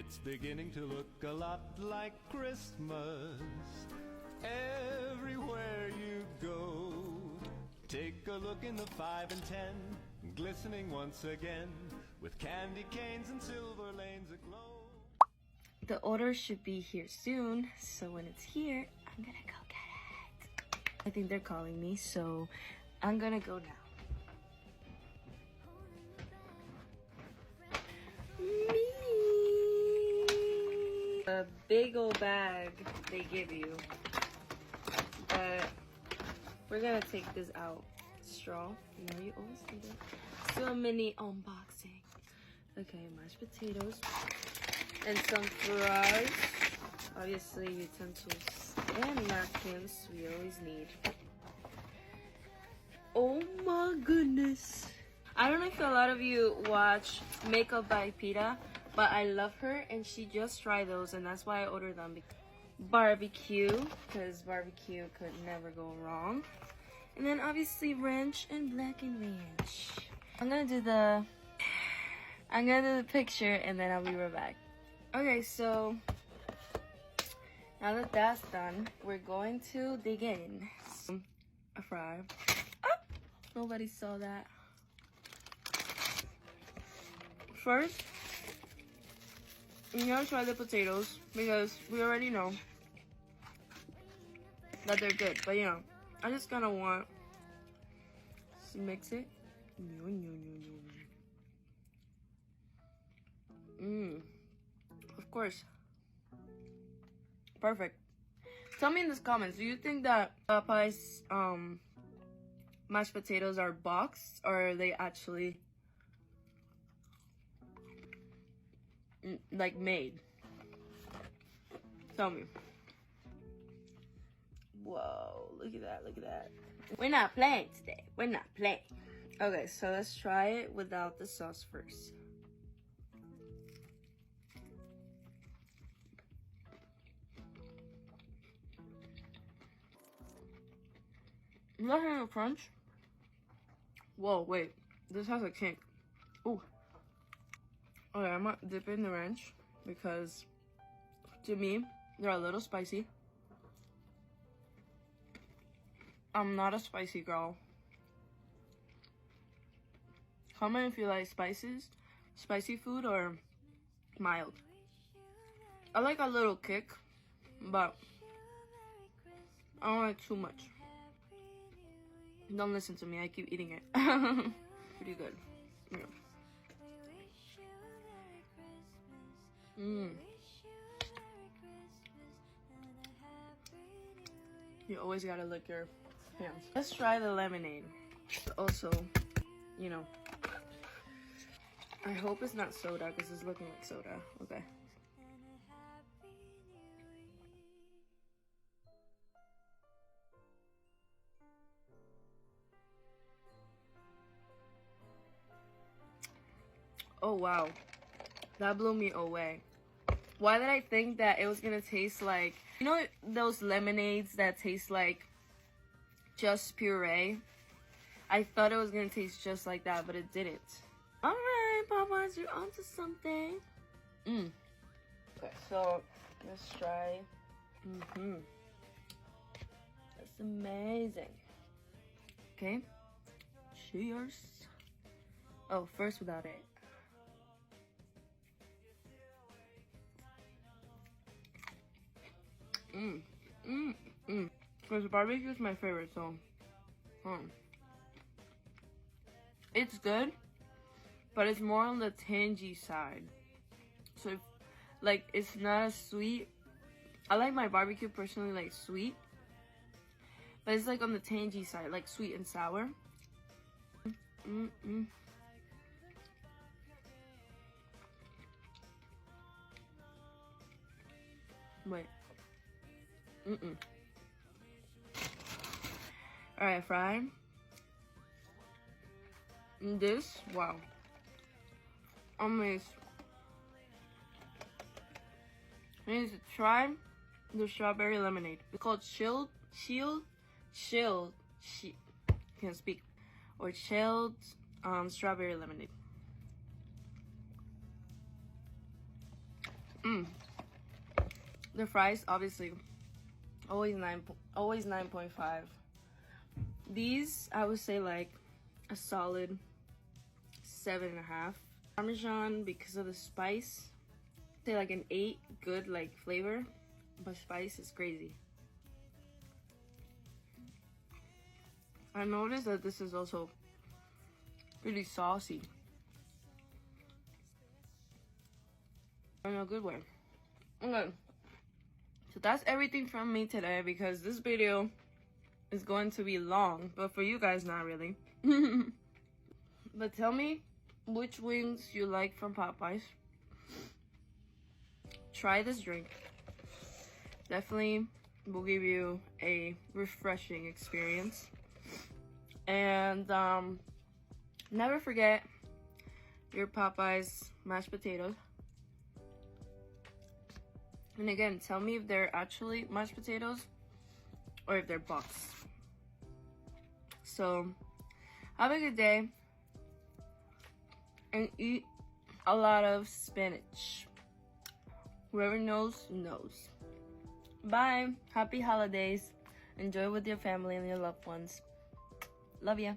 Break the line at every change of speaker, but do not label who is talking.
It's beginning to look a lot like Christmas everywhere you go. Take a look in the 5 and 10, glistening once again, with candy canes and silver lanes aglow.
The order should be here soon, so when it's here, I'm gonna go get it. I think they're calling me, so I'm gonna go now. A big old bag they give you, but we're gonna take this out. Straw, you know you always do that. So mini unboxing. Okay, mashed potatoes and some fries. Obviously utensils and napkins we always need. Oh my goodness. I don't know if a lot of you watch Makeup by Peta, but I love her and she just tried those and that's why I ordered them. Barbecue, because barbecue could never go wrong. And then obviously ranch and blackened ranch. I'm gonna do the picture and then I'll be right back. Okay, so now that that's done, we're going to dig in. A fry. Oh, nobody saw that. First, I'm gonna try the potatoes because we already know that they're good, but you know, I just kind of want to mix it. Of course. Perfect. Tell me in the comments, do you think that Popeye's mashed potatoes are boxed or are they actually like made? Tell me. Whoa, look at that, look at that. We're not playing today. We're not playing. Okay, so let's try it without the sauce first. I'm not having a crunch. Whoa, wait. This has a kink. Ooh. Okay, I'm gonna dip in the ranch because to me, they're a little spicy. I'm not a spicy girl. Comment if you like spicy food or mild. I like a little kick, but I don't like too much. Don't listen to me, I keep eating it. Pretty good. Yeah. You always gotta lick your hands. Let's try the lemonade. Also, you know, I hope it's not soda because it's looking like soda. Okay. Oh wow, that blew me away. Why did I think that it was gonna taste like, you know those lemonades that taste like just puree? I thought it was gonna taste just like that, but it didn't. Alright, Popeyes, you're onto something. Okay, so let's try. That's amazing. Okay, cheers. Oh, first without it. Because barbecue is my favorite, so it's good, but it's more on the tangy side. So if, like, it's not as sweet. I like my barbecue personally like sweet, but it's like on the tangy side, like sweet and sour. Wait. Alright, fry. And this, wow. Amazing. You need to try the strawberry lemonade. It's called chilled, can't speak. Or chilled strawberry lemonade. The fries, obviously, always 9.5. These, I would say like a solid 7.5. Parmesan, because of the spice, say like an 8. Good like flavor, but spice is crazy. I noticed that this is also pretty saucy in a good way. Okay, so that's everything from me today, because this video is going to be long, but for you guys, not really. But tell me which wings you like from Popeyes. Try this drink. Definitely will give you a refreshing experience. And never forget your Popeyes mashed potatoes. And again, tell me if they're actually mashed potatoes or if they're boxed. So have a good day and eat a lot of spinach. Whoever knows, knows. Bye. Happy holidays. Enjoy with your family and your loved ones. Love ya.